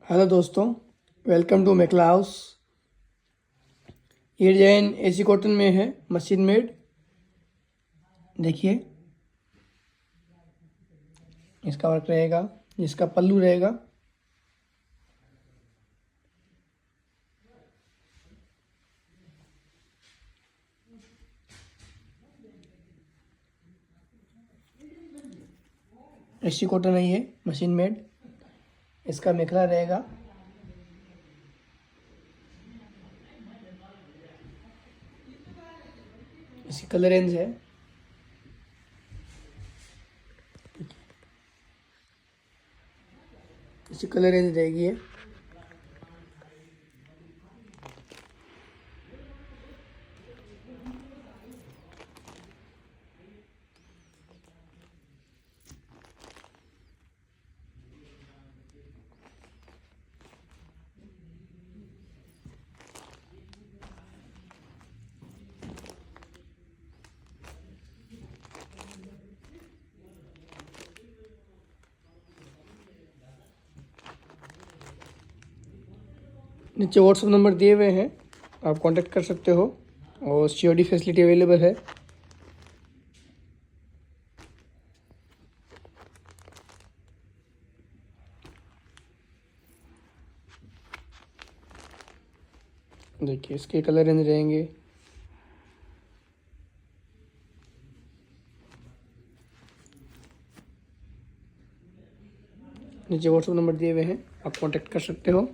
Hello दोस्तों, welcome to मेकला house. ये design AC cotton में है, मशीन मेड। देखिए, इसका वर्क रहेगा, इसका पल्लू रहेगा। एसी कॉटन है ये, मशीन मेड। इसका मेखला रहेगा। इसकी कलर रेंज है, इसकी कलर रेंज रहेगी ये। नीचे व्हाट्सअप नंबर दिए हुए हैं, आप कांटेक्ट कर सकते हो और सीओडी फैसिलिटी अवेलेबल है। देखिए, इसके कलर रेंज रहेंगे। नीचे व्हाट्सअप नंबर दिए हुए हैं, आप कांटेक्ट कर सकते हो।